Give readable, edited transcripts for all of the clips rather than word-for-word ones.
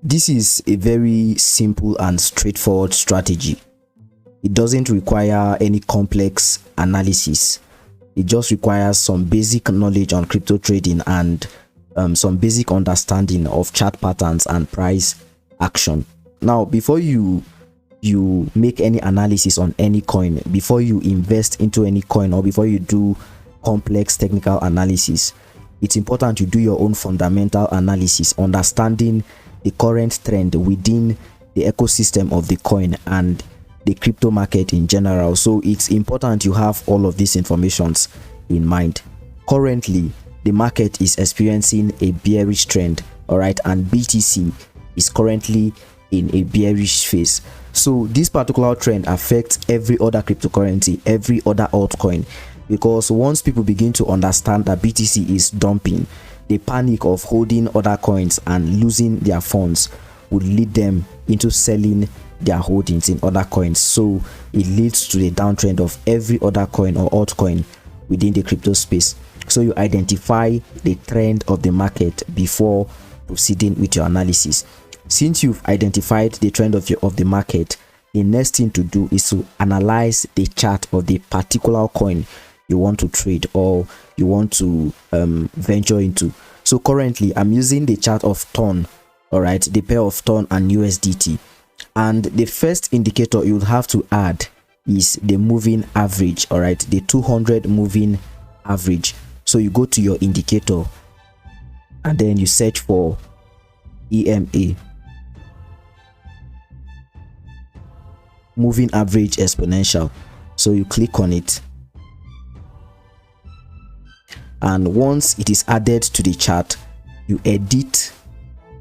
This is a very simple and straightforward strategy. It doesn't require any complex analysis. It just requires some basic knowledge on crypto trading and some basic understanding of chart patterns and price action. Now, before you make any analysis on any coin, before you invest into any coin, or before you do complex technical analysis, it's important you do your own fundamental analysis, understanding the current trend within the ecosystem of the coin and the crypto market in general. So it's important you have all of these informations in mind. Currently, the market is experiencing a bearish trend, all right, and BTC is currently in a bearish phase. So this particular trend affects every other cryptocurrency, every other altcoin, because once people begin to understand that BTC is dumping, the panic of holding other coins and losing their funds would lead them into selling their holdings in other coins. So it leads to the downtrend of every other coin or altcoin within the crypto space. So you identify the trend of the market before proceeding with your analysis. Since you've identified the trend of the market, the next thing to do is to analyze the chart of the particular coin you want to trade or you want to venture into. So currently I'm using the chart of TON, all right, the pair of TON and USDT, and the first indicator you'll have to add is the moving average, all right, the 200 moving average. So you go to your indicator and then you search for EMA, moving average exponential. So you click on it, and once it is added to the chart, you edit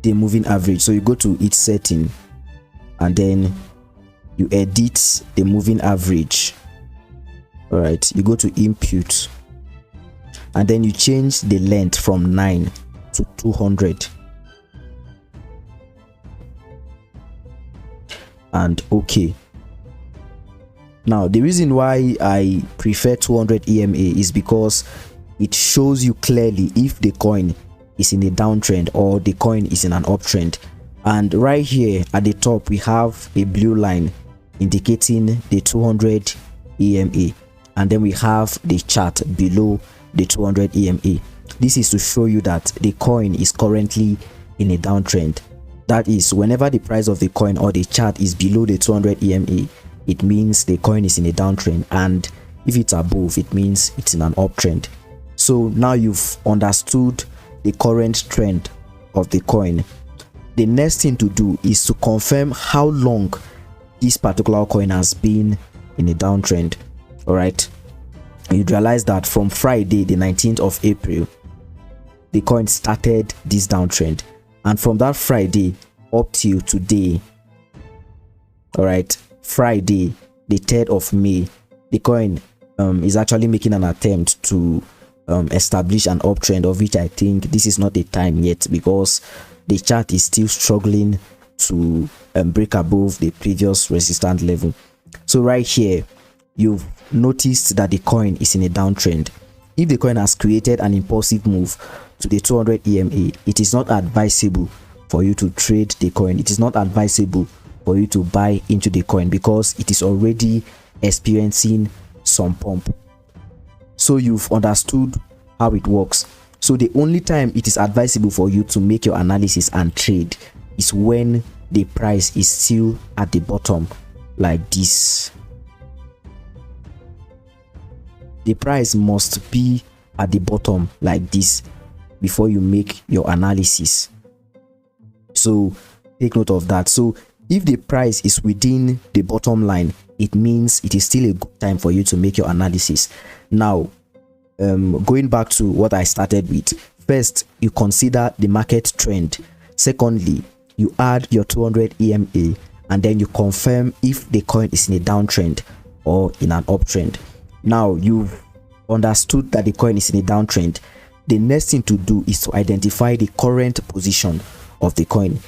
the moving average. So you go to its setting and then you edit the moving average, all right, you go to input and then you change the length from 9 to 200 and okay. Now the reason why I prefer 200 EMA is because it shows you clearly if the coin is in a downtrend or the coin is in an uptrend. And right here at the top we have a blue line indicating the 200 EMA, and then we have the chart below the 200 EMA. This is to show you that the coin is currently in a downtrend. That is, whenever the price of the coin or the chart is below the 200 EMA, it means the coin is in a downtrend, and if it's above, it means it's in an uptrend. So now you've understood the current trend of the coin. The next thing to do is to confirm how long this particular coin has been in a downtrend. All right, you realize that from Friday the 19th of April the coin started this downtrend, and from that Friday up till today, all right, Friday the 3rd of May, the coin is actually making an attempt to establish an uptrend, of which I think this is not the time yet, because the chart is still struggling to break above the previous resistance level. So right here you've noticed that the coin is in a downtrend. If the coin has created an impulsive move to the 200 EMA, it is not advisable for you to trade the coin. It is not advisable for you to buy into the coin because it is already experiencing some pump. So you've understood how it works. So the only time it is advisable for you to make your analysis and trade is when the price is still at the bottom like this. The price must be at the bottom like this before you make your analysis. So take note of that. So if the price is within the bottom line, it means it is still a good time for you to make your analysis. Now going back to what I started with, first you consider the market trend. Secondly, you add your 200 EMA, and then you confirm if the coin is in a downtrend or in an uptrend. Now you've understood that the coin is in a downtrend. The next thing to do is to identify the current position of the coin.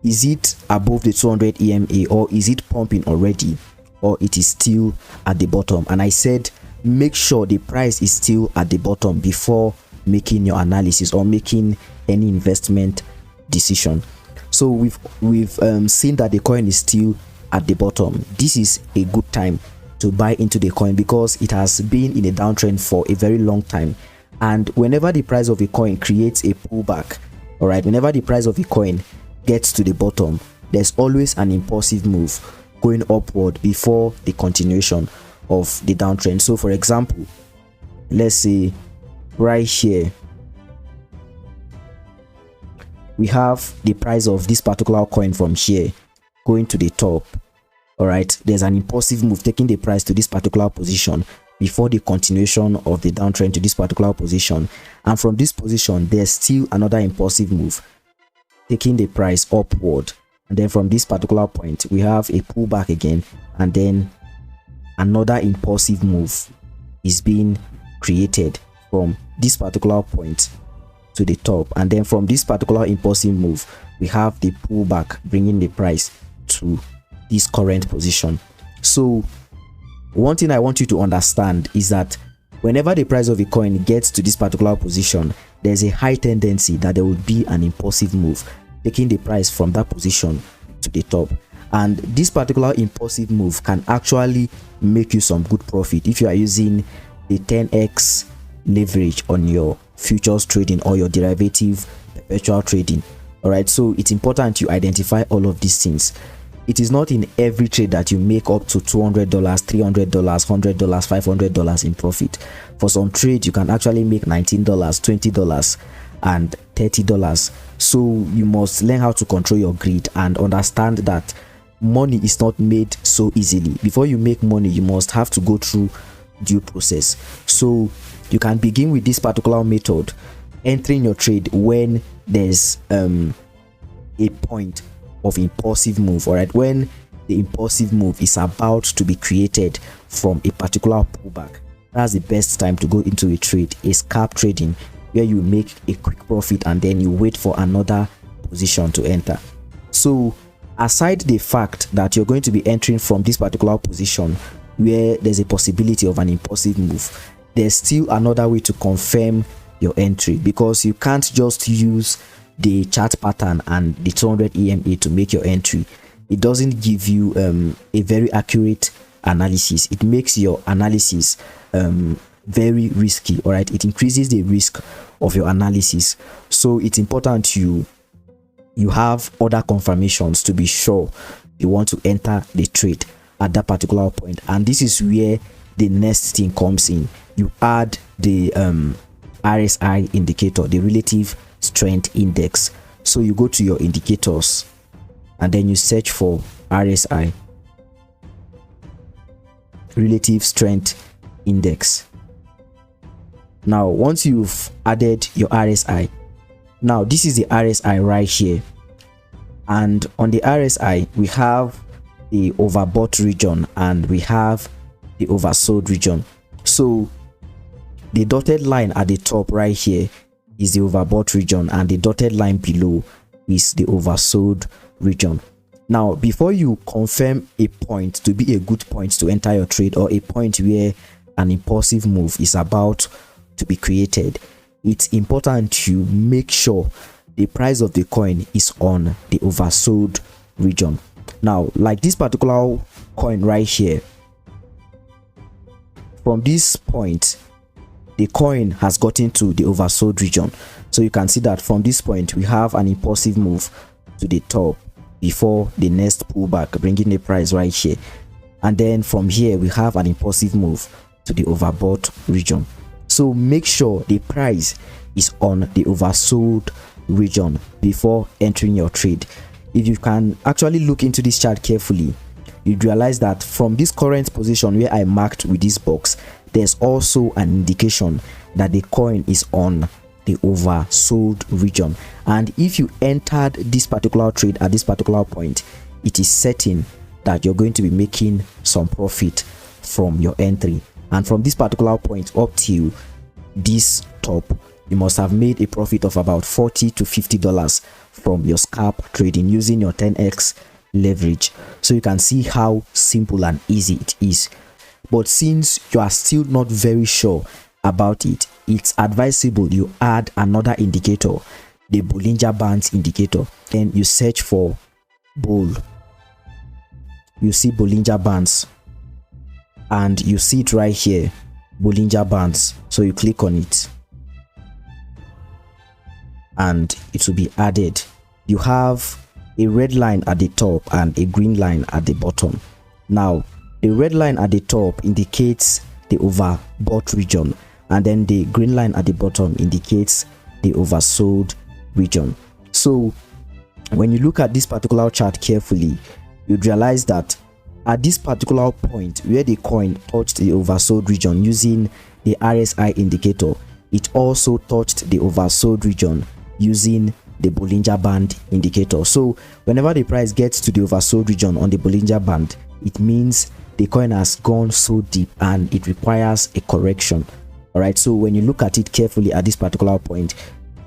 Is it above the 200 EMA, or is it pumping already, or it is still at the bottom? And I said make sure the price is still at the bottom before making your analysis or making any investment decision. So we've seen that the coin is still at the bottom. This is a good time to buy into the coin because it has been in a downtrend for a very long time. And whenever the price of a coin creates a pullback, all right, whenever the price of a coin gets to the bottom, there's always an impulsive move going upward before the continuation of the downtrend. So for example, let's say right here we have the price of this particular coin from here going to the top. All right, there's an impulsive move taking the price to this particular position before the continuation of the downtrend to this particular position, and from this position there's still another impulsive move taking the price upward, and then from this particular point we have a pullback again, and then another impulsive move is being created from this particular point to the top, and then from this particular impulsive move we have the pullback bringing the price to this current position. So one thing I want you to understand is that whenever the price of a coin gets to this particular position, there's a high tendency that there will be an impulsive move taking the price from that position to the top, and this particular impulsive move can actually make you some good profit if you are using the 10x leverage on your futures trading or your derivative perpetual trading. All right, so it's important you identify all of these things. It is not in every trade that you make up to $200, $300, $100, $500 in profit. For some trades you can actually make $19, $20 and $30. So you must learn how to control your greed and understand that money is not made so easily. Before you make money, you must have to go through due process. So you can begin with this particular method, entering your trade when there's a point of impulsive move. All right, when the impulsive move is about to be created from a particular pullback, that's the best time to go into a trade, a scalp trading, where you make a quick profit and then you wait for another position to enter. So aside the fact that you're going to be entering from this particular position where there's a possibility of an impulsive move, there's still another way to confirm your entry, because you can't just use the chart pattern and the 200 EMA to make your entry. It doesn't give you a very accurate analysis. It makes your analysis very risky. All right, it increases the risk of your analysis. So it's important you have other confirmations to be sure you want to enter the trade at that particular point. And this is where the next thing comes in. You add the RSI indicator, the relative strength index. So you go to your indicators and then you search for RSI, relative strength index. Now once you've added your RSI, now this is the RSI right here, and on the RSI we have the overbought region and we have the oversold region. So the dotted line at the top right here is the overbought region, and the dotted line below is the oversold region. Now before you confirm a point to be a good point to enter your trade, or a point where an impulsive move is about to be created, it's important to make sure the price of the coin is on the oversold region. Now like this particular coin right here, from this point the coin has gotten to the oversold region. So you can see that from this point we have an impulsive move to the top before the next pullback, bringing the price right here, and then from here we have an impulsive move to the overbought region. So make sure the price is on the oversold region before entering your trade. If you can actually look into this chart carefully, you'd realize that from this current position where I marked with this box, there's also an indication that the coin is on the oversold region, and if you entered this particular trade at this particular point, it is certain that you're going to be making some profit from your entry. And from this particular point up till this top, you must have made a profit of about $40 to $50 from your scalp trading using your 10x leverage. So you can see how simple and easy it is. But since you are still not very sure about it, it's advisable you add another indicator the Bollinger Bands indicator. Then you search for bull. You see Bollinger Bands, and you see it right here, Bollinger Bands. So you click on it and it will be added. You have a red line at the top and a green line at the bottom. Now the red line at the top indicates the overbought region, and then the green line at the bottom indicates the oversold region. So when you look at this particular chart carefully, you'd realize that at this particular point where the coin touched the oversold region using the RSI indicator, it also touched the oversold region using the Bollinger Band indicator. So whenever the price gets to the oversold region on the Bollinger Band, it means the coin has gone so deep and it requires a correction. All right, so when you look at it carefully at this particular point,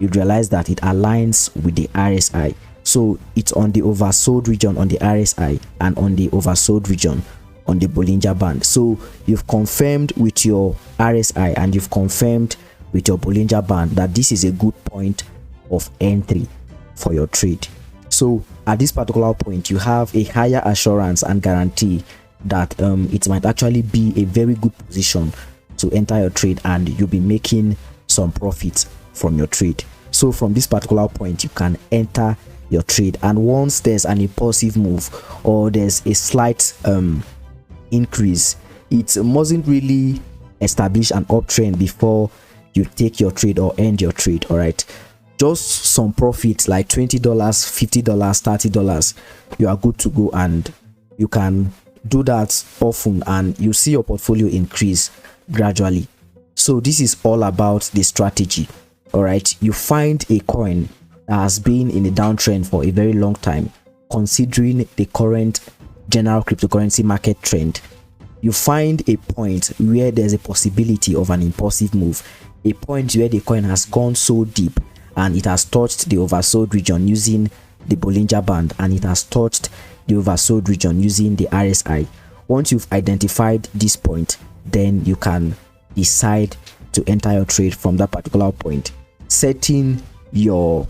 you realize that it aligns with the RSI. So it's on the oversold region on the RSI and on the oversold region on the Bollinger Band. So you've confirmed with your RSI and you've confirmed with your Bollinger Band that this is a good point of entry for your trade. So at this particular point, you have a higher assurance and guarantee that it might actually be a very good position to enter your trade, and you'll be making some profit from your trade. So from this particular point, you can enter your trade, and once there's an impulsive move or there's a slight increase, it mustn't really establish an uptrend before you take your trade or end your trade. All right, just some profit like $20, $50, $30, you are good to go, and you can do that often and you see your portfolio increase gradually. So this is all about the strategy. All right, you find a coin that has been in a downtrend for a very long time, considering the current general cryptocurrency market trend. You find a point where there's a possibility of an impulsive move, a point where the coin has gone so deep and it has touched the oversold region using the Bollinger Band, and it has touched the oversold region using the RSI. Once you've identified this point, then you can decide to enter your trade from that particular point, setting your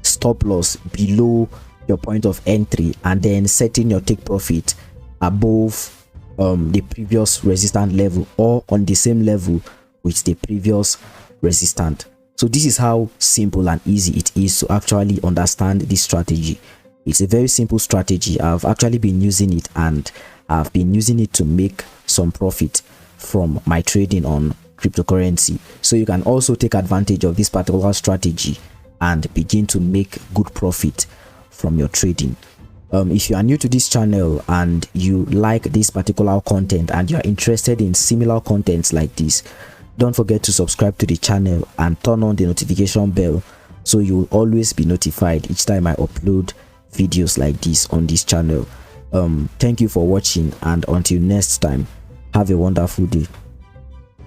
stop loss below your point of entry and then setting your take profit above the previous resistance level or on the same level with the previous resistance. So this is how simple and easy it is to actually understand this strategy. It's a very simple strategy. I've actually been using it, and I've been using it to make some profit from my trading on cryptocurrency. So you can also take advantage of this particular strategy and begin to make good profit from your trading. If you are new to this channel and you like this particular content and you are interested in similar contents like this, don't forget to subscribe to the channel and turn on the notification bell so you will always be notified each time I upload videos like this on this channel. Thank you for watching, and until next time, have a wonderful day.